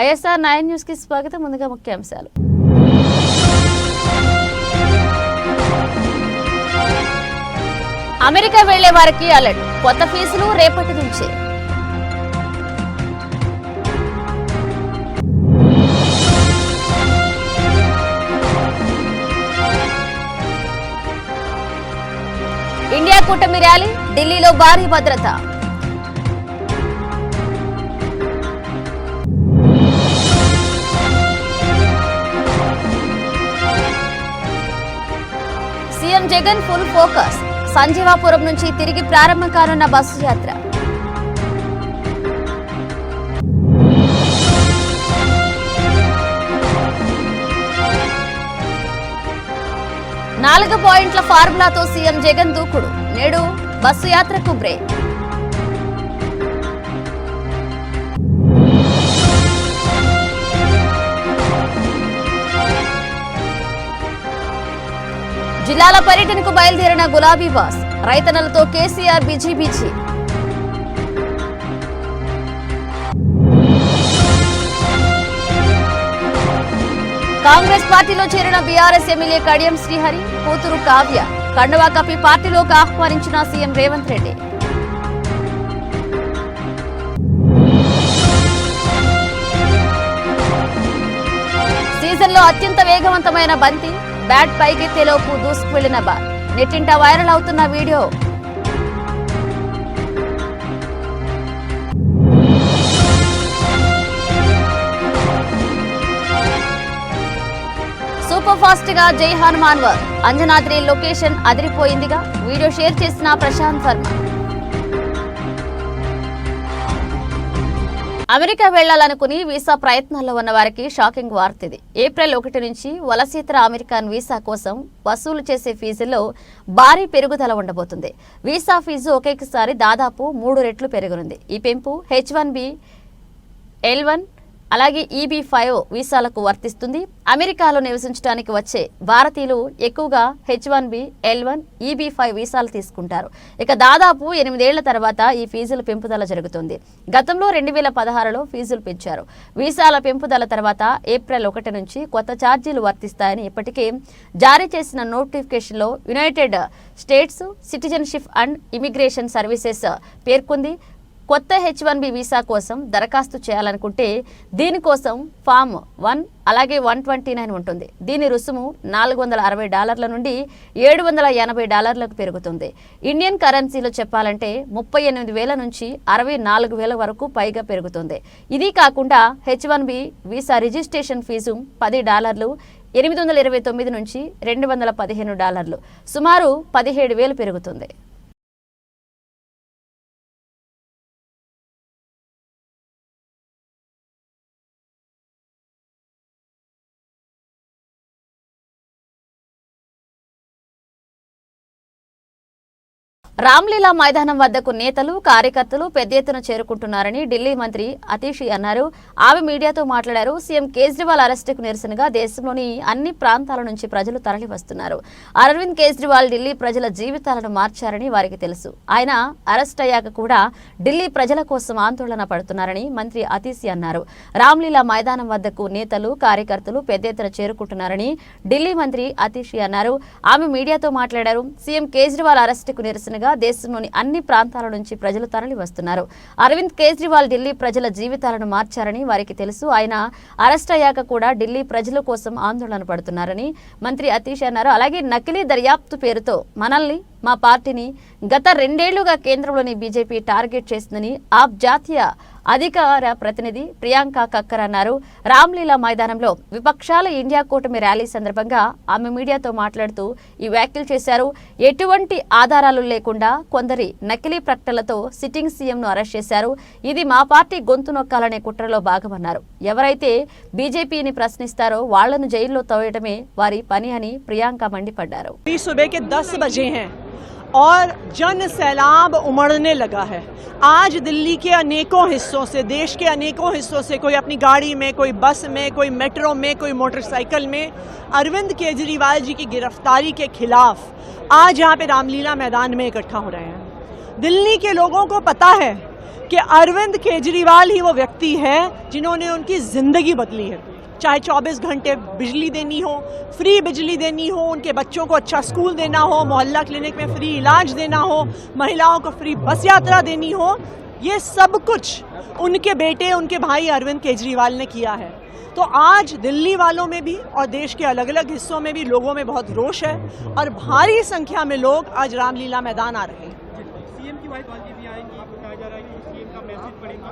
ISR 9 news కి స్వాగతం. ముందుగా ముఖ్యాంశాలు. అమెరికా వెళ్లే వారికి అలర్ట్, కొత్త ఫీజులు రేపటి నుంచే. ఇండియా కూటమి ర్యాలీ, ఢిల్లీలో భారీ భద్రత. సీఎం జగన్ ఫుల్ ఫోకస్, సంజీవాపురం నుంచి తిరిగి ప్రారంభం కానున్న బస్సు యాత్ర. నాలుగు పాయింట్ల ఫార్ములాతో సీఎం జగన్ దూకుడు, నేడు బస్సు యాత్రకు బ్రేక్. జిల్లాల పర్యటనకు బయలుదేరిన గులాబీ బాస్, రైతన్నలతో కేసీఆర్ బిజీ. కాంగ్రెస్ పార్టీలో చేరిన బీఆర్ఎస్ ఎమ్మెల్యే కడియం శ్రీహరి కూతురు కావ్య కండువా కప్పి పార్టీలోకి ఆహ్వానించిన సీఎం రేవంత్ రెడ్డి. సీజన్లో అత్యంత వేగవంతమైన బంతి, బ్యాట్ పైకెత్తేలోపు దూసుకు వెళ్లిన బాల్, నెట్టింట వైరల్ అవుతున్న వీడియో. సూపర్ ఫాస్ట్ గా జై హనుమాన్ వర్, అంజనాద్రి లొకేషన్ అదిరిపోయిందిగా వీడియో షేర్ చేసిన ప్రశాంత్ వర్మ. అమెరికా వెళ్లాలనుకుని వీసా ప్రయత్నాల్లో ఉన్న వారికి షాకింగ్ వార్త ఇది. ఏప్రిల్ 1 నుంచి వలసేతర అమెరికన్ వీసా కోసం వసూలు చేసే ఫీజుల్లో భారీ పెరుగుదల ఉండబోతుంది. వీసా ఫీజు ఒకేసారి దాదాపు 3 రెట్లు పెరగనుంది. ఈ పెంపు H1B, L1 అలాగే EB-5 వీసాలకు వర్తిస్తుంది. అమెరికాలో నివసించడానికి వచ్చే భారతీయులు ఎక్కువగా H1B, L1, EB-5 వీసాలు తీసుకుంటారు. ఇక దాదాపు 8 ఏళ్ల తర్వాత ఈ ఫీజుల పెంపుదల జరుగుతుంది. గతంలో 2016లో ఫీజులు పెంచారు. వీసాల పెంపుదల తర్వాత ఏప్రిల్ 1 నుంచి కొత్త ఛార్జీలు వర్తిస్తాయని ఇప్పటికే జారీ చేసిన నోటిఫికేషన్లో United states citizenship and immigration services పేర్కొంది. కొత్త H1B వీసా కోసం దరఖాస్తు చేయాలనుకుంటే దీనికోసం ఫామ్ 1 అలాగే 129 ఉంటుంది. దీని రుసుము $460 నుండి $780 పెరుగుతుంది. ఇండియన్ కరెన్సీలో చెప్పాలంటే 38,000 నుంచి 64,000 వరకు పైగా పెరుగుతుంది. ఇది కాకుండా H1B వీసా రిజిస్ట్రేషన్ ఫీజు $10, 829 నుంచి $215, సుమారు 17,000 పెరుగుతుంది. రామ్లీలా మైదానం వద్దకు నేతలు, కార్యకర్తలు పెద్ద ఎత్తున చేరుకుంటున్నారని ఢిల్లీ మంత్రి అతిషి అన్నారు. ఆమె మీడియాతో మాట్లాడారు. సీఎం కేజ్రీవాల్ అరెస్టుకు నిరసనగా దేశంలోని అన్ని ప్రాంతాల నుంచి ప్రజలు తరలి వస్తున్నారు. అరవింద్ కేజ్రీవాల్ ఢిల్లీ ప్రజల జీవితాలను మార్చారని వారికి తెలుసు. ఆయన అరెస్ట్ అయ్యాక కూడా ఢిల్లీ ప్రజల కోసం ఆందోళన పడుతున్నారని మంత్రి అతిషి అన్నారు. రామ్లీలా మైదానం వద్దకు నేతలు, కార్యకర్తలు పెద్ద ఎత్తున చేరుకుంటున్నారని ఢిల్లీ మంత్రి అతిషి అన్నారు. ఆమె మీడియాతో మాట్లాడారు. సీఎం కేజ్రీవాల్ అరెస్టుకు నిరసనగా దేశంలోని అన్ని ప్రాంతాల నుంచి ప్రజలు తరలి వస్తున్నారు. అరవింద్ కేజ్రీవాల్ ఢిల్లీ ప్రజల జీవితాలను మార్చారని వారికి తెలుసు. ఆయన అరెస్ట్ అయ్యాక కూడా ఢిల్లీ ప్రజల కోసం ఆందోళన పడుతున్నారని మంత్రి అతీష్ అన్నారు. అలాగే నకిలీ దర్యాప్తు పేరుతో మనల్ని, మా పార్టీని గత 2 ఏళ్లుగా కేంద్రంలోని బీజేపీ టార్గెట్ చేసిందని ఆప్ జాతీయ అధికార ప్రతినిధి ప్రియాంక కక్కర్ అన్నారు. రామ్లీలా మైదానంలో విపక్షాల ఇండియా కూటమి ర్యాలీ సందర్భంగా ఆమె మీడియాతో మాట్లాడుతూ ఈ వ్యాఖ్యలు చేశారు. ఎటువంటి ఆధారాలు లేకుండా కొందరి నకిలీ ప్రకటనలతో సిట్టింగ్ సీఎంను అరెస్ట్ చేశారు. ఇది మా పార్టీ గొంతు నొక్కాలనే కుట్రలో భాగమన్నారు. ఎవరైతే బీజేపీని ప్రశ్నిస్తారో వాళ్లను జైల్లో తోయడమే వారి పని అని ప్రియాంక మండిపడ్డారు. और जन सैलाब उमड़ने लगा है। आज दिल्ली के अनेकों हिस्सों से, देश के अनेकों हिस्सों से कोई अपनी गाड़ी में, कोई बस में, कोई मेट्रो में, कोई मोटरसाइकिल में अरविंद केजरीवाल जी की गिरफ्तारी के खिलाफ आज यहाँ पे रामलीला मैदान में इकट्ठा हो रहे हैं। दिल्ली के लोगों को पता है कि अरविंद केजरीवाल ही वो व्यक्ति है जिन्होंने उनकी जिंदगी बदली है। चाहे 24 घंटे बिजली देनी हो, फ्री बिजली देनी हो, उनके बच्चों को अच्छा स्कूल देना हो, मोहल्ला क्लिनिक में फ्री इलाज देना हो, महिलाओं को फ्री बस यात्रा देनी हो, ये सब कुछ उनके बेटे, उनके भाई अरविंद केजरीवाल ने किया है। तो आज दिल्ली वालों में भी और देश के अलग अलग हिस्सों में भी लोगों में बहुत रोष है और भारी संख्या में लोग आज रामलीला मैदान आ रहे हैं। सीएम की वाइफ भी आएंगी, बताया जा रहा है कि सीएम का मैसेज पड़ेगा।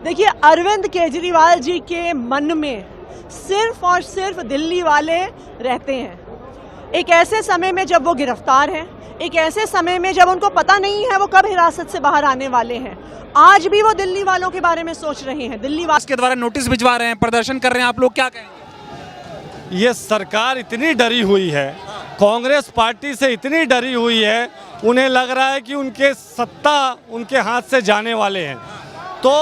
देखिए, अरविंद केजरीवाल जी के मन में सिर्फ और सिर्फ दिल्ली वाले रहते हैं। एक ऐसे समय में जब वो गिरफ्तार हैं, एक ऐसे समय में जब उनको पता नहीं है वो कब हिरासत से बाहर आने वाले हैं, आज भी वो दिल्ली वालों के बारे में सोच रहे हैं। दिल्ली वालों के द्वारा नोटिस भिजवा रहे हैं, प्रदर्शन कर रहे हैं, आप लोग क्या कहेंगे? ये सरकार इतनी डरी हुई है, कांग्रेस पार्टी से इतनी डरी हुई है, उन्हें लग रहा है कि उनके सत्ता उनके हाथ से जाने वाले हैं, तो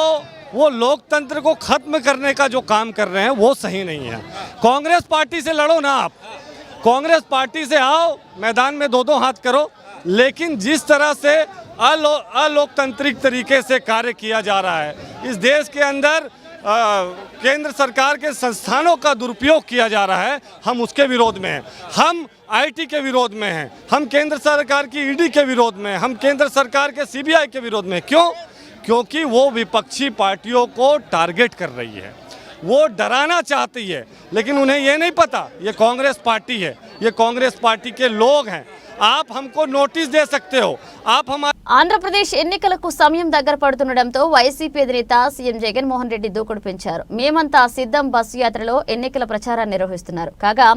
वो लोकतंत्र को खत्म करने का जो काम कर रहे हैं वो सही नहीं है। कांग्रेस पार्टी से लड़ो ना, आप कांग्रेस पार्टी से आओ, मैदान में दो हाथ करो, लेकिन जिस तरह से अलोकतांत्रिक तरीके से कार्य किया जा रहा है, इस देश के अंदर केंद्र सरकार के संस्थानों का दुरुपयोग किया जा रहा है, हम उसके विरोध में हैं। हम आईटी के विरोध में हैं, हम केंद्र सरकार की ईडी के विरोध में, हम केंद्र सरकार के सीबीआई के विरोध में। क्यों? क्योंकि वो विपक्षी पार्टियों को टारगेट कर रही है, वो डराना चाहती है, लेकिन उन्हें ये नहीं पता ये कांग्रेस पार्टी है, ये कांग्रेस पार्टी के लोग हैं। आप हमको नोटिस दे सकते हो, आप हमारे ఆంధ్రప్రదేశ్ ఎన్నికలకు సమయం దగ్గర పడుతుండటంతో వైసీపీ అధినేత సీఎం జగన్మోహన్ రెడ్డి దూకుడు పెంచారు. మేమంతా సిద్ధం బస్సు యాత్రలో ఎన్నికల ప్రచారాన్ని నిర్వహిస్తున్నారు. కాగా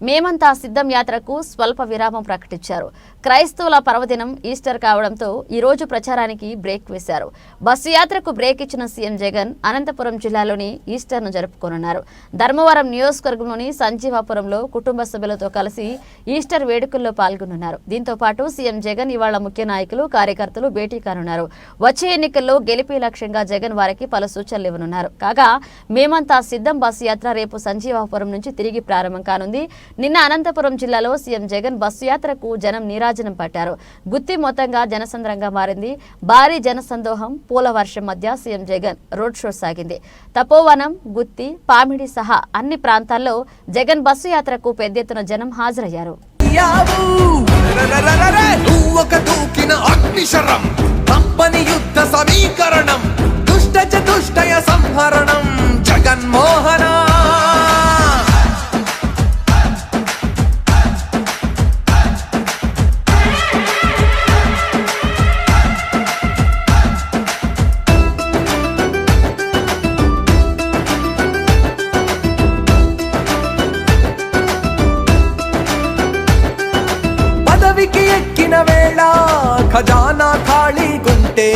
మేమంతా సిద్ధం యాత్రకు స్వల్ప విరామం ప్రకటించారు. క్రైస్తవుల పర్వదినం ఈస్టర్ కావడంతో ఈ రోజు ప్రచారానికి బ్రేక్ వేశారు. బస్సు యాత్రకు బ్రేక్ ఇచ్చిన సీఎం జగన్ అనంతపురం జిల్లాలోని ఈస్టర్ను జరుపుకోనున్నారు. ధర్మవరం నియోజకవర్గంలోని సంజీవాపురంలో కుటుంబ సభ్యులతో కలిసి ఈస్టర్ వేడుకల్లో పాల్గొనున్నారు. దీంతో పాటు సీఎం జగన్ ఇవాళ ముఖ్య నాయకులు కార్యకర్తలు భేటీ కానున్నారు. వచ్చే ఎన్నికల్లో గెలిపే లక్ష్యంగా జగన్ వారికి పలు సూచనలు ఇవ్వనున్నారు. కాగా మేమంతా సిద్ధం బస్సు యాత్ర రేపు సంజీవాపురం నుంచి తిరిగి ప్రారంభం కానుంది. నిన్న అనంతపురం జిల్లాలో సీఎం జగన్ బస్సు యాత్రకు జనం నీరాజనం పట్టారు. గుత్తి మొత్తంగా జనసంద్రంగా మారింది. భారీ జనసందోహం, పూల వర్షం మధ్య సీఎం జగన్ రోడ్ షో సాగింది. తపోవనం, గుత్తి, పామిడి సహా అన్ని ప్రాంతాల్లో జగన్ బస్సు యాత్రకు పెద్ద ఎత్తున జనం హాజరయ్యారు. అగ్నిశరం తప్పని యుద్ధ సమీకరణం దుష్ట చతుష్టయ సంహరణం జగన్మోహన పదవికి ఎక్కిన వేళ ఖజానా ఖాళీగుంటే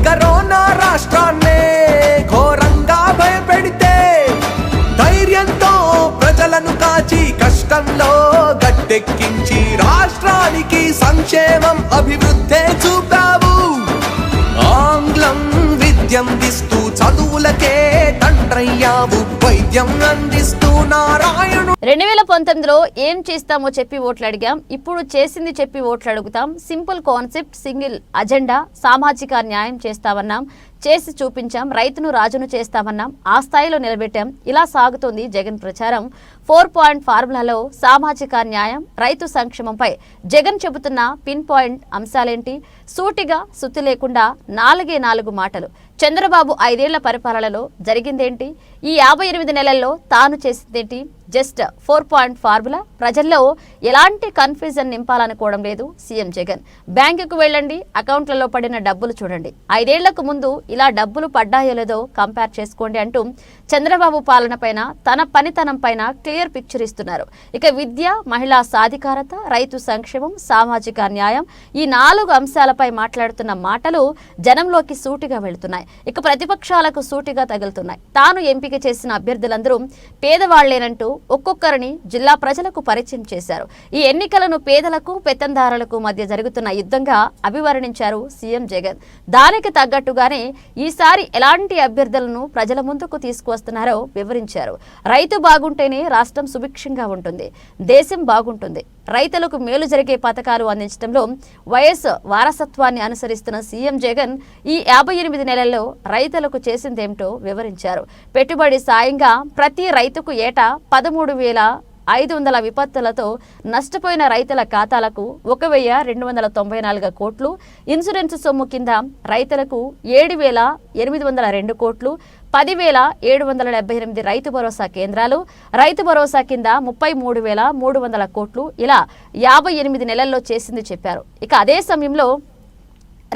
కరోనా రాష్ట్రాన్నే ఘోరంగా భయపెడితే ధైర్యంతో ప్రజలను కాచి కష్టంలో గట్టెక్కించి రాష్ట్రానికి సంక్షేమం అభివృద్ధే చూపావు. ఆంగ్లం విద్యందిస్తూ చదువులకే తండ్రయ్యావు, వైద్యం అందిస్తూ నారాయణు. 2019లో ఏం చేస్తామో చెప్పి ఓట్లు అడిగాం, ఇప్పుడు చేసింది చెప్పి ఓట్లు అడుగుతాం. Simple concept, single agenda. సామాజిక న్యాయం చేస్తామన్నాం, చేసి చూపించాం. రైతును రాజును చేస్తామన్నాం, ఆ స్థాయిలో నిలబెట్టాం. ఇలా సాగుతోంది జగన్ ప్రచారం. 4 పాయింట్ ఫార్ములాలో సామాజిక న్యాయం, రైతు సంక్షేమంపై జగన్ చెబుతున్న పిన్ పాయింట్ అంశాలేంటి? సూటిగా సుత్తి లేకుండా 4 మాటలు. చంద్రబాబు 5 ఏళ్ల పరిపాలనలో జరిగిందేంటి? ఈ 58 నెలల్లో తాను చేసిందేంటి? Just 4 point formula. ప్రజల్లో ఎలాంటి కన్ఫ్యూజన్ నింపాలనుకోవడం లేదు సీఎం జగన్. బ్యాంకుకు వెళ్ళండి, అకౌంట్లలో పడిన డబ్బులు చూడండి. 5 ఏళ్లకు ముందు ఇలా డబ్బులు పడ్డాయో లేదో కంపేర్ చేసుకోండి అంటూ చంద్రబాబు పాలన పైన, తన పనితనం పైన క్లియర్ పిక్చర్ ఇస్తున్నారు. ఇక విద్య, మహిళా సాధికారత, రైతు సంక్షేమం, సామాజిక న్యాయం, ఈ 4 అంశాలపై మాట్లాడుతున్న మాటలు జనంలోకి సూటిగా వెళుతున్నాయి. ఇక ప్రతిపక్షాలకు సూటిగా తగులుతున్నాయి. తాను ఎంపిక చేసిన అభ్యర్థులందరూ పేదవాళ్లేనంటూ ఒక్కొక్కరిని జిల్లా ప్రజలకు పరిచయం చేశారు. ఈ ఎన్నికలను పేదలకు, పెత్తందారులకు మధ్య జరుగుతున్న యుద్ధంగా అభివర్ణించారు సీఎం జగన్. దానికి తగ్గట్టుగానే ఈసారి ఎలాంటి అభ్యర్థులను ప్రజల ముందుకు తీసుకువస్తున్నారో వివరించారు. రైతు బాగుంటేనే రాష్ట్రం సుభిక్షంగా ఉంటుంది, దేశం బాగుంటుంది. రైతులకు మేలు జరిగే పథకాలు అందించడంలో వైఎస్ వారసత్వాన్ని అనుసరిస్తున్న సీఎం జగన్ ఈ 58 నెలల్లో రైతులకు చేసిందేమిటో వివరించారు. పెట్టుబడి సాయంగా ప్రతి రైతుకు ఏటా 13,500 విపత్తులతో నష్టపోయిన రైతుల ఖాతాలకు 1,294 కోట్లు, ఇన్సూరెన్స్ సొమ్ము కింద రైతులకు 7,802 కోట్లు, 10,778 రైతు భరోసా కేంద్రాలు, రైతు భరోసా కింద 33,300 కోట్లు ఇలా 58 నెలల్లో చేసింది చెప్పారు. ఇక అదే సమయంలో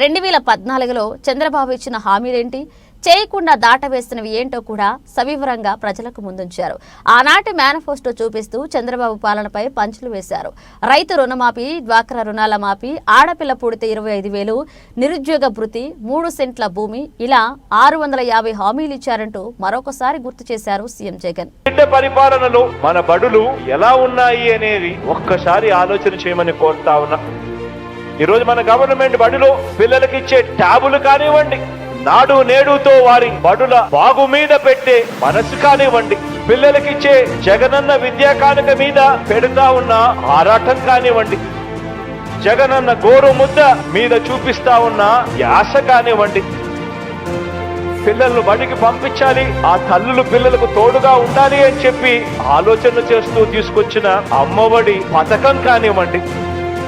2014లో చంద్రబాబు ఇచ్చిన హామీలేంటి, చేయకుండా దాటవేస్తున్నవి ఏంటో కూడా సవివరంగా ప్రజలకు ముందుంచారు. ఆనాటి మేనిఫెస్టో చూపిస్తూ చంద్రబాబు పాలనపై పంచులు వేశారు. రైతు రుణమాఫీ, డ్వాక్రా రుణాల మాఫీ, ఆడపిల్ల పుడితే 25,000, నిరుద్యోగ భృతి, 3 సెంట్ల భూమి ఇలా 650 హామీలు ఇచ్చారంటూ మరొకసారి గుర్తు చేశారు సీఎం జగన్. పరిపాలనలో మన బడులు ఎలా ఉన్నాయి అనేది ఒక్కసారి ఆలోచన చేయమని కోరుతా ఉన్నా. ఈరోజు మన గవర్నమెంట్ బడిలో పిల్లలకి ఇచ్చే ట్యాబులు కానివ్వండి, నాడు నేడుతో వారి బడుల బాగు మీద పెట్టే మనసు కానివ్వండి, పిల్లలకిచ్చే జగనన్న విద్యా కానుక మీద పెడతా ఉన్న ఆరాటం కానివ్వండి, జగనన్న గోరు ముద్ద మీద చూపిస్తా ఉన్న యాస కానివ్వండి, పిల్లలను బడికి పంపించాలి, ఆ తల్లులు పిల్లలకు తోడుగా ఉండాలి అని చెప్పి ఆలోచన చేస్తూ తీసుకొచ్చిన అమ్మఒడి పథకం కానివ్వండి,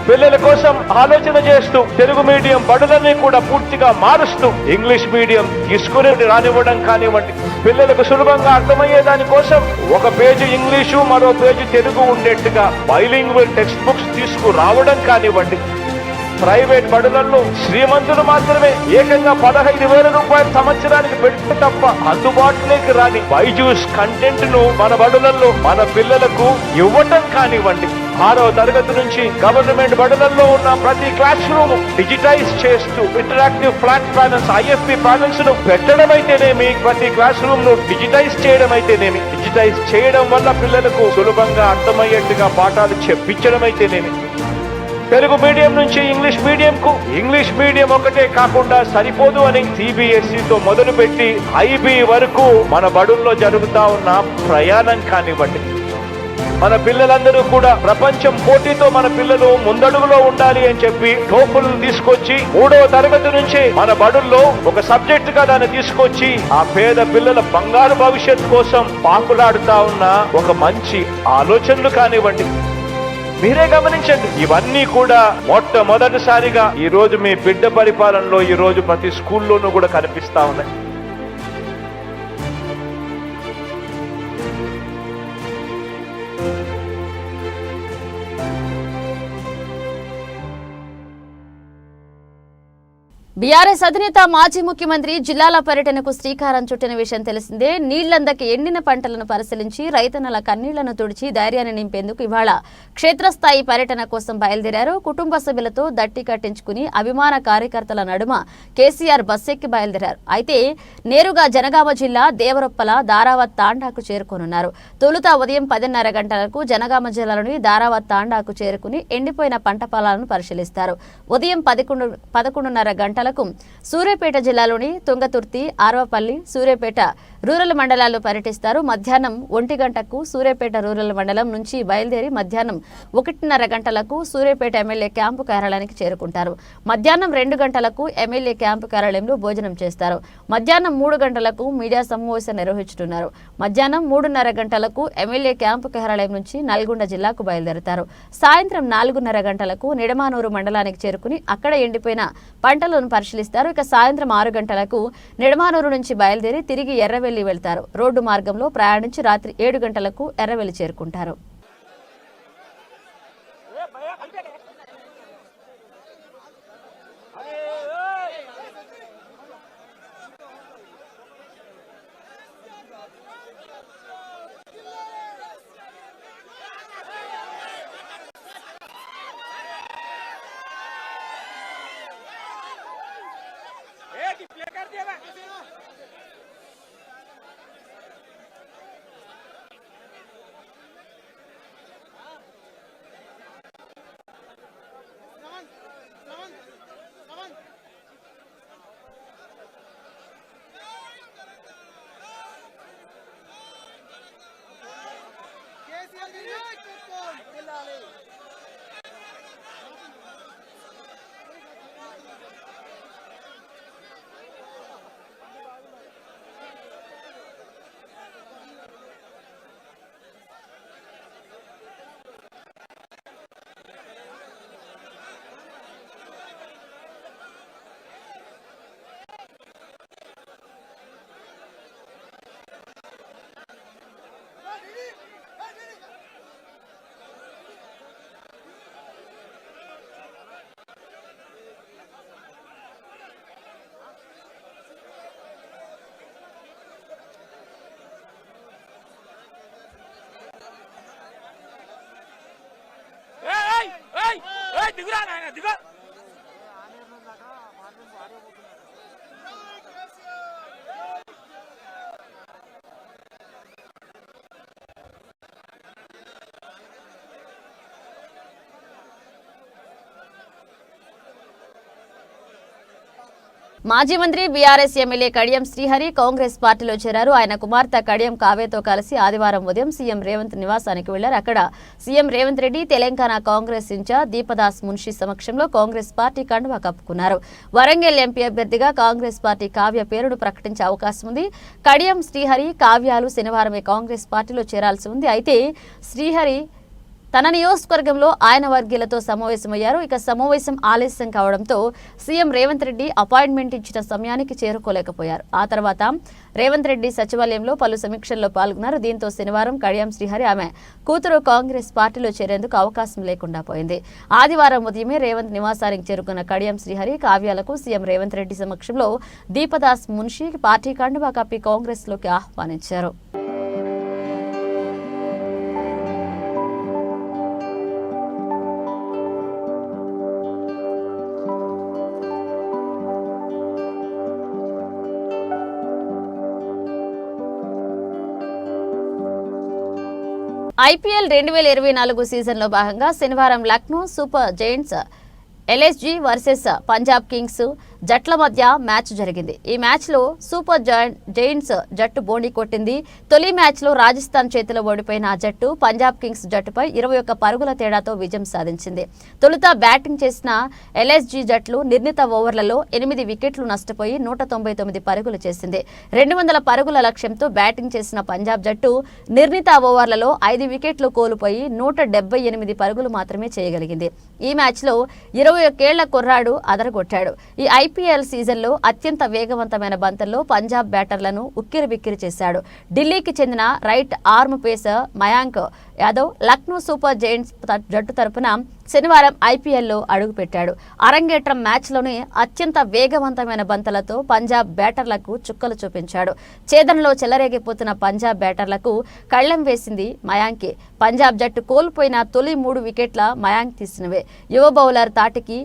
పిల్లల కోసం ఆలోచన చేస్తూ తెలుగు మీడియం బడులన్నీ కూడా పూర్తిగా మారుస్తూ ఇంగ్లీష్ మీడియం తీసుకుని రానివ్వడం కానివ్వండి, పిల్లలకు సులభంగా అర్థమయ్యే దానికోసం ఒక పేజీ ఇంగ్లీషు మరో పేజీ తెలుగు ఉండేట్టుగా బైలింగ్వల్ టెక్స్ట్ బుక్స్ తీసుకురావడం కానివ్వండి, ప్రైవేట్ బడులలో శ్రీమంతులు మాత్రమే ఏకంగా 15,000 రూపాయలు సంవత్సరానికి పెడితే తప్ప అందుబాటులోకి రాని బైజూస్ కంటెంట్ ను మన బడులలో మన పిల్లలకు ఇవ్వటం కానివ్వండి, 6వ తరగతి నుంచి గవర్నమెంట్ బడులలో ఉన్న ప్రతి క్లాస్ రూమ్ డిజిటైజ్ చేస్తూ interactive flat panels, IFP panels ను పెట్టడం అయితేనేమి, ప్రతి క్లాస్ రూమ్ ను డిజిటైజ్ చేయడం అయితేనేమి, డిజిటైజ్ చేయడం వల్ల పిల్లలకు సులభంగా అర్థమయ్యేట్టుగా పాఠాలు చెప్పించడం అయితేనేమి, తెలుగు మీడియం నుంచి ఇంగ్లీష్ మీడియం ఒకటే కాకుండా సరిపోదు అని CBSEతో మొదలుపెట్టి IB వరకు మన బడుల్లో జరుగుతా ఉన్న ప్రయాణం కానివ్వండి, మన పిల్లలందరూ కూడా ప్రపంచం పోటీతో మన పిల్లలు ముందడుగులో ఉండాలి అని చెప్పి టోఫుల్ తీసుకొచ్చి 3వ తరగతి నుంచి మన బడుల్లో ఒక సబ్జెక్ట్ గా దాన్ని తీసుకొచ్చి ఆ పేద పిల్లల బంగారు భవిష్యత్తు కోసం పాకులాడుతా ఉన్న ఒక మంచి ఆలోచనలు కానివ్వండి, మీరే గమనించండి. ఇవన్నీ కూడా మొట్టమొదటిసారిగా ఈ రోజు మీ బిడ్డ పరిపాలనలో ఈ రోజు ప్రతి స్కూల్లోనూ కూడా కనిపిస్తా ఉన్నాయి. బీఆర్ఎస్ అధినేత మాజీ ముఖ్యమంత్రి జిల్లాల పర్యటనకు శ్రీకారం చుట్టిన విషయం తెలిసిందే. నీళ్లందకి ఎండిన పంటలను పరిశీలించి రైతన్నల కన్నీళ్లను తుడిచి ధైర్యాన్ని నింపేందుకు ఇవాళ క్షేత్రస్థాయి పర్యటన కోసం బయలుదేరారు. కుటుంబ సభ్యులతో దట్టి కట్టించుకుని అభిమాన కార్యకర్తల నడుమ కేసీఆర్ బస్సెక్కి బయలుదేరారు. అయితే నేరుగా జనగామ జిల్లా దేవరొప్పల దారావత్ తాండాకు చేరుకోనున్నారు. తొలుత ఉదయం 10:30 గంటలకు జనగామ జిల్లాలోని దారావత్ తాండాకు చేరుకుని ఎండిపోయిన పంట పొలాలను పరిశీలిస్తారు. ఉదయం 11:30 గంటలకు సూర్యాపేట జిల్లాలోని తుంగతుర్తి, ఆర్వపల్లి, సూర్యాపేట రూరల్ మండలాల్లో పర్యటిస్తారు. మధ్యాహ్నం 1 గంటకు సూర్యాపేట రూరల్ మండలం నుంచి బయలుదేరి మధ్యాహ్నం 1:30 గంటలకు సూర్యాపేట ఎమ్మెల్యే క్యాంపు కార్యాలయానికి చేరుకుంటారు. మధ్యాహ్నం 2 గంటలకు ఎమ్మెల్యే క్యాంపు కార్యాలయంలో భోజనం చేస్తారు. మధ్యాహ్నం 3 గంటలకు మీడియా సమావేశం నిర్వహించుతున్నారు. మధ్యాహ్నం 3:30 గంటలకు ఎమ్మెల్యే క్యాంపు కార్యాలయం నుంచి నల్గొండ జిల్లాకు బయలుదేరుతారు. సాయంత్రం 4:30 గంటలకు నిడమానూరు మండలానికి చేరుకుని అక్కడ ఎండిపోయిన పంటలను పరిశీలిస్తారు. ఇక సాయంత్రం 6 గంటలకు నిడమానూరు నుంచి బయలుదేరి తిరిగి ఎర్రవెల్లి వెళ్తారు. రోడ్డు మార్గంలో ప్రయాణించి రాత్రి 7 గంటలకు ఎర్రవెల్లి చేరుకుంటారు. మాజీ మంత్రి బీఆర్ఎస్ ఎమ్మెల్యే కడియం శ్రీహరి కాంగ్రెస్ పార్టీలో చేరారు. ఆయన కుమార్తె కడియం కావ్యతో కలిసి ఆదివారం ఉదయం సీఎం రేవంత్ నివాసానికి వెళ్లారు. అక్కడ సీఎం రేవంత్ రెడ్డి తెలంగాణ కాంగ్రెస్ ఇన్ఛార్జ్ దీపదాస్ మున్షి సమక్షంలో కాంగ్రెస్ పార్టీ కండువా కప్పుకున్నారు. వరంగల్ ఎంపీ అభ్యర్థిగా కాంగ్రెస్ పార్టీ కావ్య పేరును ప్రకటించే అవకాశం ఉంది. కడియం శ్రీహరి కావ్యాలు శనివారమే కాంగ్రెస్ పార్టీలో చేరాల్సి ఉంది. అయితే శ్రీహరి తన నియోజకవర్గంలో ఆయన వర్గీయులతో సమావేశమయ్యారు. ఇక సమావేశం ఆలస్యం కావడంతో సీఎం రేవంత్ రెడ్డి అపాయింట్మెంట్ ఇచ్చిన సమయానికి చేరుకోలేకపోయారు. ఆ తర్వాత రేవంత్ రెడ్డి సచివాలయంలో పలు సమీక్షల్లో పాల్గొన్నారు. దీంతో శనివారం కడియం శ్రీహరి ఆమె కూతురు కాంగ్రెస్ పార్టీలో చేరేందుకు అవకాశం లేకుండా పోయింది. ఆదివారం ఉదయమే రేవంత్ నివాసానికి చేరుకున్న కడియం శ్రీహరి కావ్యాలకు సీఎం రేవంత్ రెడ్డి సమక్షంలో దీపదాస్ మున్షి పార్టీ కండువా కప్పి కాంగ్రెస్ లోకి ఆహ్వానించారు. ఐపీఎల్ 2024 సీజన్లో భాగంగా శనివారం Lucknow super Giants LSG versus Punjab Kings జట్ల మధ్య మ్యాచ్ జరిగింది. ఈ మ్యాచ్లో సూపర్ జైంట్స్ జట్టు బోణి కొట్టింది. తొలి మ్యాచ్లో రాజస్థాన్ చేతిలో ఓడిపోయిన ఆ జట్టు పంజాబ్ కింగ్స్ జట్టుపై 21 పరుగుల తేడాతో విజయం సాధించింది. తొలుత బ్యాటింగ్ చేసిన ఎల్ఎస్జీ జట్లు నిర్ణీత ఓవర్లలో 8 వికెట్లు నష్టపోయి 199 పరుగులు చేసింది. 200 పరుగుల లక్ష్యంతో బ్యాటింగ్ చేసిన పంజాబ్ జట్టు నిర్ణీత ఓవర్లలో 5 వికెట్లు కోల్పోయి 178 పరుగులు మాత్రమే చేయగలిగింది. ఈ మ్యాచ్లో 21 ఏళ్ల కుర్రాడు అదరగొట్టాడు. ఈ ఐపీఎల్ సీజన్లో అత్యంత వేగవంతమైన బంతుల్లో పంజాబ్ బ్యాటర్లను ఉక్కిరిబిక్కిరి చేశాడు. ఢిల్లీకి చెందిన right arm pacer Mayank Yadav Lucknow super Giants జట్టు తరపున శనివారం ఐపీఎల్లో అడుగుపెట్టాడు. అరంగేట్రం మ్యాచ్లోనే అత్యంత వేగవంతమైన బంతులతో పంజాబ్ బ్యాటర్లకు చుక్కలు చూపించాడు. ఛేదనలో చెలరేగిపోతున్న పంజాబ్ బ్యాటర్లకు కళ్లెం వేసింది మయాంకే. పంజాబ్ జట్టు కోల్పోయిన తొలి 3 వికెట్ల మయాంక్ తీసినవే. యువ బౌలర్ తాటికి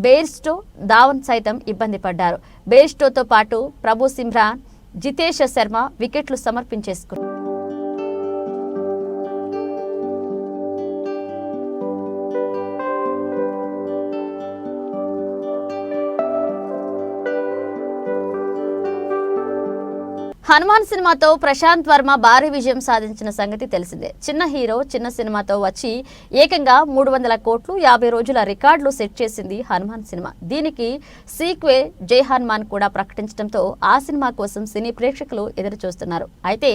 బెయిర్స్టో ధావన్ సైతం ఇబ్బంది పడ్డారు. బెయిర్స్టోతో పాటు ప్రభు సిమ్రాన్ జితేష్ శర్మ వికెట్లు సమర్పించేసుకున్నారు. హనుమాన్ సినిమాతో ప్రశాంత్ వర్మ భారీ విజయం సాధించిన సంగతి తెలిసిందే. చిన్న హీరో చిన్న సినిమాతో వచ్చి ఏకంగా 300 కోట్లు 50 రోజుల రికార్డులు సెట్ చేసింది హనుమాన్ సినిమా. దీనికి సీక్వే జై హనుమాన్ కూడా ప్రకటించడంతో ఆ సినిమా కోసం సినీ ప్రేక్షకులు ఎదురు చూస్తున్నారు. అయితే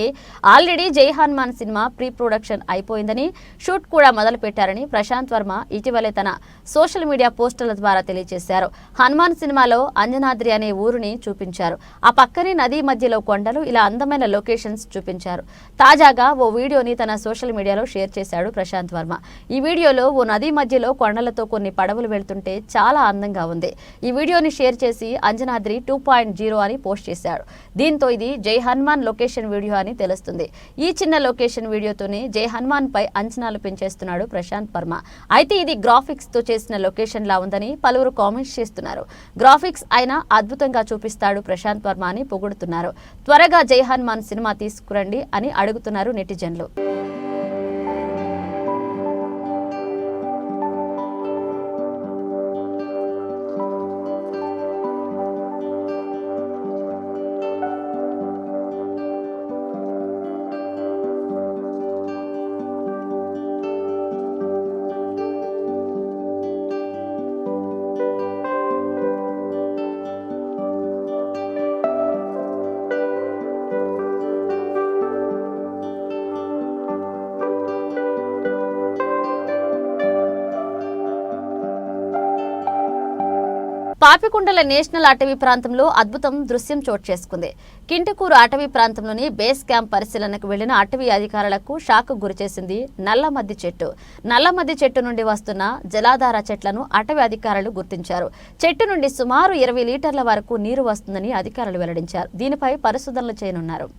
ఆల్రెడీ జై హనుమాన్ సినిమా ప్రీ ప్రొడక్షన్ అయిపోయిందని, షూట్ కూడా మొదలు పెట్టారని ప్రశాంత్ వర్మ ఇటీవలే తన సోషల్ మీడియా పోస్టుల ద్వారా తెలియజేశారు. హనుమాన్ సినిమాలో అంజనాద్రి అనే ఊరిని చూపించారు. ఆ పక్కనే నదీ మధ్యలో కొండలు, ఇలా అందమైన లొకేషన్స్ చూపించారు. తాజాగా ఓ వీడియోని తన సోషల్ మీడియాలో షేర్ చేశాడు ప్రశాంత్ వర్మ. ఈ వీడియోలో ఓ నది మధ్యలో కొండలతో కొన్ని పడవలు వెళ్తుంటే చాలా అందంగా ఉంది. ఈ వీడియోని షేర్ చేసి అంజనాద్రి 2.0 అని పోస్ట్ చేశాడు. దీంతో ఇది జై హనుమాన్ లొకేషన్ వీడియో అని తెలుస్తుంది. ఈ చిన్న లొకేషన్ వీడియోతోనే జై హనుమాన్ పై అంచనాలు పెంచేస్తున్నాడు ప్రశాంత్ వర్మ. అయితే ఇది గ్రాఫిక్స్ తో చేసిన లొకేషన్ లా ఉందని పలువురు కామెంట్స్ చేస్తున్నారు. గ్రాఫిక్స్ అయినా అద్భుతంగా చూపిస్తాడు ప్రశాంత్ వర్మ అని పొగుడుతున్నారు. త్వరగా జై హనుమాన్ సినిమా తీసుకురండి అని అడుగుతున్నారు నెటిజన్లు. పాపికొండల నేషనల్ అటవీ ప్రాంతంలో అద్భుతం దృశ్యం చోటు చేసుకుంది. కింటకూరు అటవీ ప్రాంతంలోని బేస్ క్యాంప్ పరిశీలనకు వెళ్లిన అటవీ అధికారులకు షాక్ గురిచేసింది నల్లమద్ది చెట్టు. నల్లమద్ది చెట్టు నుండి వస్తున్న జలాధార చెట్లను అటవీ అధికారులు గుర్తించారు. చెట్టు నుండి సుమారు 20 లీటర్ల వరకు నీరు వస్తుందని అధికారులు వెల్లడించారు. దీనిపై పరిశోధనలు చేయనున్నారు.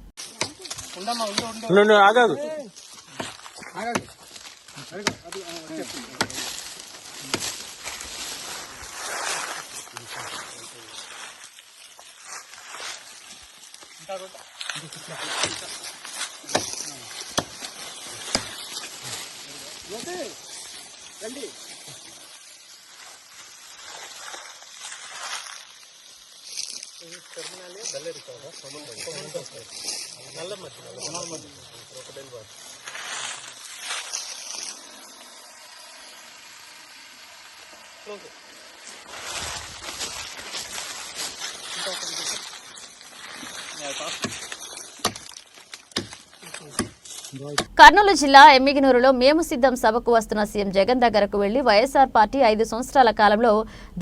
కర్నూలు జిల్లా ఎమ్మిగినూరులో మేము సిద్ధం సభకు వస్తున్న సీఎం జగన్ దగ్గరకు వెళ్లి వైఎస్ఆర్ పార్టీ 5 సంవత్సరాల కాలంలో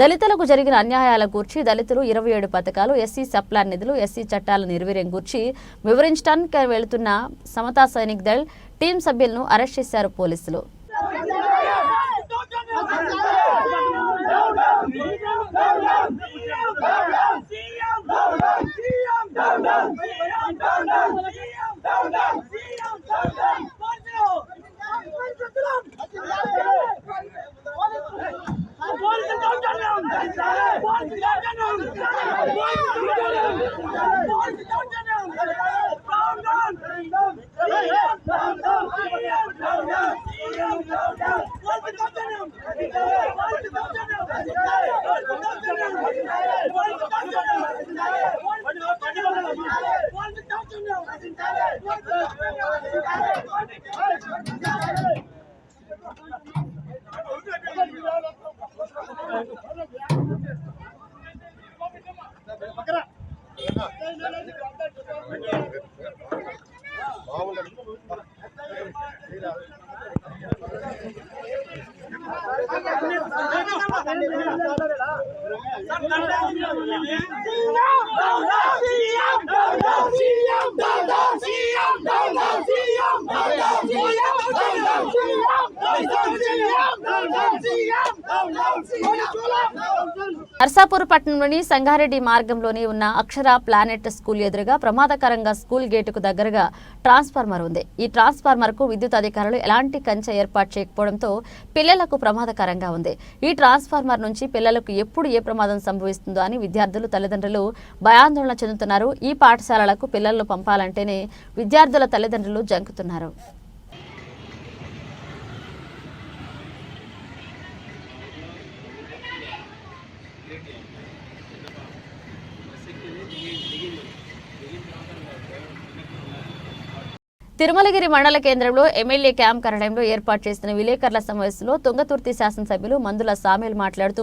దళితులకు జరిగిన అన్యాయాల గూర్చి, దళితులు 27 పథకాలు, ఎస్సీ సప్లాన్ నిధులు, ఎస్సీ చట్టాల నిర్వీర్యం గూర్చి వివరించడానికి వెళుతున్న సమతా సైనిక్ దళ్ టీం సభ్యులను అరెస్ట్ చేశారు పోలీసులు. నర్సాపూర్ పట్టణంలోని సంగారెడ్డి మార్గంలోని ఉన్న అక్షర ప్లానెట్ స్కూల్ ఎదురుగా ప్రమాదకరంగా స్కూల్ గేటుకు దగ్గరగా ట్రాన్స్ఫార్మర్ ఉంది. ఈ ట్రాన్స్ఫార్మర్ కు విద్యుత్ అధికారులు ఎలాంటి కంచె ఏర్పాటు చేయకపోవడంతో పిల్లలకు ప్రమాదకరంగా ఉంది. ఈ ట్రాన్స్ఫార్మర్ నుంచి పిల్లలకు ఎప్పుడు ఏ ప్రమాదం సంభవిస్తుందో అని విద్యార్థులు, తల్లిదండ్రులు భయాందోళన చెందుతున్నారు. ఈ పాఠశాలలకు పిల్లలను పంపాలంటేనే విద్యార్థుల తల్లిదండ్రులు జంకుతున్నారు. తిరుమలగిరి మండల కేంద్రంలో ఎమ్మెల్యే క్యాంప్ కార్యాలయంలో ఏర్పాటు చేసిన విలేకరుల సమావేశంలో తుంగతుర్తి శాసనసభ్యులు మందుల సామేల్ మాట్లాడుతూ,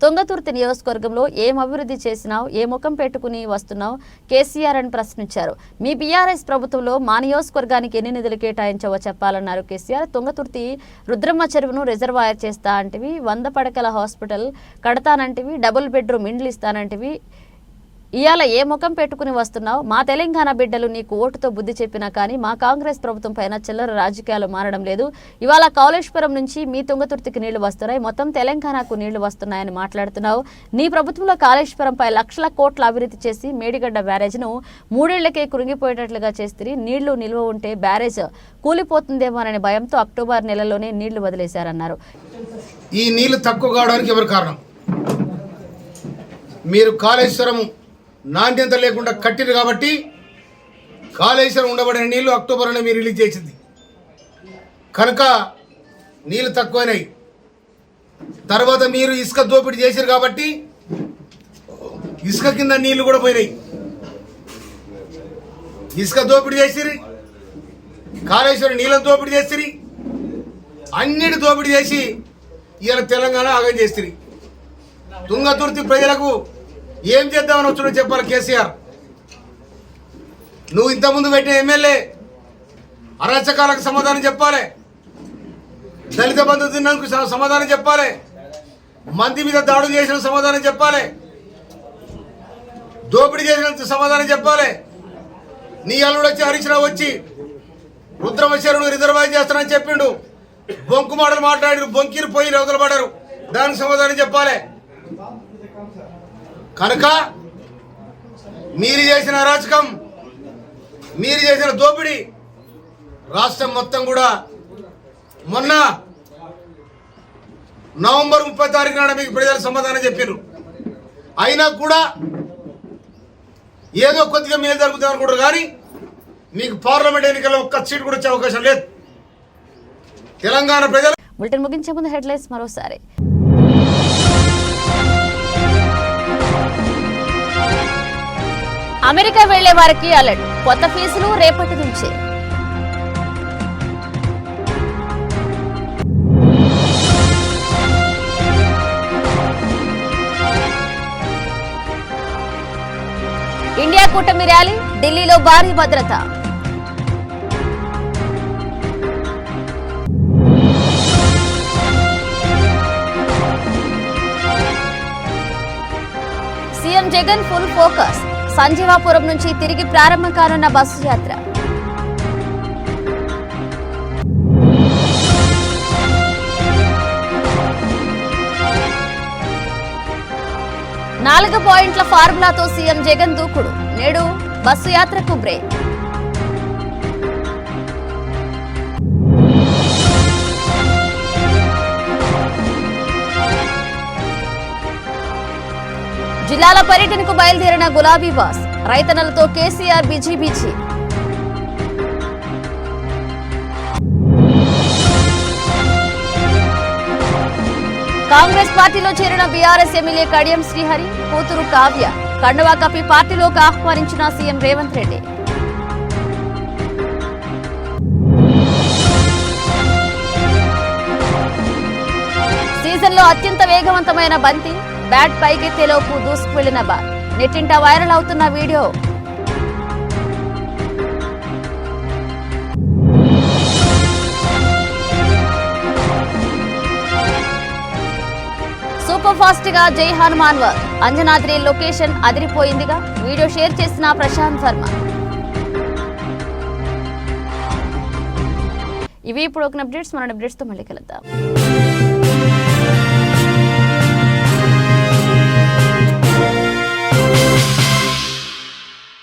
తుంగతుర్తి నియోజకవర్గంలో ఏం అభివృద్ధి చేసినావు, ఏ ముఖం పెట్టుకుని వస్తున్నావు కేసీఆర్ అని ప్రశ్నించారు. మీ బీఆర్ఎస్ ప్రభుత్వంలో మా నియోజకవర్గానికి ఎన్ని నిధులు కేటాయించావో చెప్పాలన్నారు కేసీఆర్. తుంగతుర్తి రుద్రమ్మ చెరువును రిజర్వాయర్ చేస్తా అంటివి, 100 పడకల హాస్పిటల్ కడతానంటివి, డబుల్ బెడ్రూమ్ ఇండ్లు ఇస్తానంటివి, ఇవాళ ఏ ముఖం పెట్టుకుని వస్తున్నావు? మా తెలంగాణ బిడ్డలు నీకు ఓటుతో బుద్ధి చెప్పినా కానీ మా కాంగ్రెస్ ప్రభుత్వం పైన చిల్లర రాజకీయాలు మారడం లేదు. ఇవాళ కాళేశ్వరం నుంచి మీ తుంగతుర్తికి నీళ్లు వస్తున్నాయి, మొత్తం తెలంగాణకు నీళ్లు వస్తున్నాయని మాట్లాడుతున్నావు. నీ ప్రభుత్వంలో కాళేశ్వరంపై లక్షల కోట్ల అభివృద్ధి చేసి మేడిగడ్డ బ్యారేజ్ను 3 ఏళ్లకే కురింగిపోయేటట్లుగా చేస్తే నీళ్లు నిల్వ ఉంటే బ్యారేజ్ కూలిపోతుందేమోననే భయంతో అక్టోబర్ నెలలోనే నీళ్లు వదిలేశారన్నారు. ఈ నీళ్లు తక్కువ కావడానికి ఎవరు కారణం? మీరు కాళేశ్వరం నాణ్యత లేకుండా కట్టిరు కాబట్టి కాళేశ్వరం ఉండబడిన నీళ్లు అక్టోబర్లో మీరు రిలీజ్ చేసింది కనుక నీళ్లు తక్కువైనాయి. తర్వాత మీరు ఇసుక దోపిడీ చేశారు కాబట్టి ఇసుక కింద నీళ్లు కూడా పోయినాయి. ఇసుక దోపిడీ చేసిరి, కాళేశ్వరం నీళ్ళ దోపిడీ చేసిరి, అన్నిటి దోపిడీ చేసి ఇవాళ తెలంగాణ ఆగం చేసిరి. తుంగతుర్తి ప్రజలకు ఏం చేద్దామని వచ్చాడో చెప్పాలి కేసీఆర్. నువ్వు ఇంతకుముందు పెట్టిన ఎమ్మెల్యే అరాచకాలకు సమాధానం చెప్పాలి, దళిత బంధు తిన్నందుకు సమాధానం చెప్పాలి, మంది మీద దాడులు చేసిన సమాధానం చెప్పాలి, దోపిడీ చేసినందుకు సమాధానం చెప్పాలి. నీ అల్లుడు వచ్చి హరీష్ రావు వచ్చి రుద్రమశరుడు రిజర్వాయర్ చేస్తానని చెప్పిండు, బొంకు మాటలు మాట్లాడారు, బొంకిరు పోయి రవతలు పడ్డారు, దానికి సమాధానం చెప్పాలి. కనుక మీరు చేసిన అరాచకం, మీరు చేసిన దోపిడీ రాష్ట్రం మొత్తం కూడా మొన్న నవంబర్ 30 తారీఖు నాడు మీకు ప్రజలు సమాధానం చెప్పారు. అయినా కూడా ఏదో కొద్దిగా మేలు జరుగుతుంది అనుకుంటారు కానీ మీకు పార్లమెంట్ ఎన్నికల్లో ఒక్క సీటు కూడా వచ్చే అవకాశం లేదు. తెలంగాణ ప్రజలు బులెటిన్ ముగించే ముందు హెడ్లైన్స్ మరోసారి. అమెరికా వెళ్లే వారికి అలర్ట్, కొత్త ఫీజులు రేపటి నుంచే. ఇండియా కూటమి ర్యాలీ, ఢిల్లీలో భారీ భద్రత. సీఎం జగన్ ఫుల్ ఫోకస్, సంజీవాపురం నుంచి తిరిగి ప్రారంభం కానున్న బస్సు యాత్ర. నాలుగు పాయింట్ల ఫార్ములాతో సీఎం జగన్ దూకుడు, నేడు బస్సు యాత్రకు బ్రేక్. జిల్లాల పర్యటనకు బయలుదేరిన గులాబీ బాస్, రైతన్నలతో కేసీఆర్ బిజీ. కాంగ్రెస్ పార్టీలో చేరిన బీఆర్ఎస్ ఎమ్మెల్యే కడియం శ్రీహరి, కూతురు కావ్య కండువా కప్పి పార్టీలోకి ఆహ్వానించిన సీఎం రేవంత్ రెడ్డి. సీజన్లో అత్యంత వేగవంతమైన బంతి, బ్యాట్ పైకెత్తేలోపు దూసుకువెళ్లిన బాల్, నెట్టింట వైరల్ అవుతున్న వీడియో. సూపర్ ఫాస్ట్ గా జై హనుమాన్ వార్, అంజనాద్రి లొకేషన్ అదిరిపోయిందిగా, వీడియో షేర్ చేసిన ప్రశాంత్ వర్మ. ఇవి ఇప్పుడు ఒక అప్డేట్స్, మన అప్డేట్స్ తో మళ్ళీ కలుద్దాం.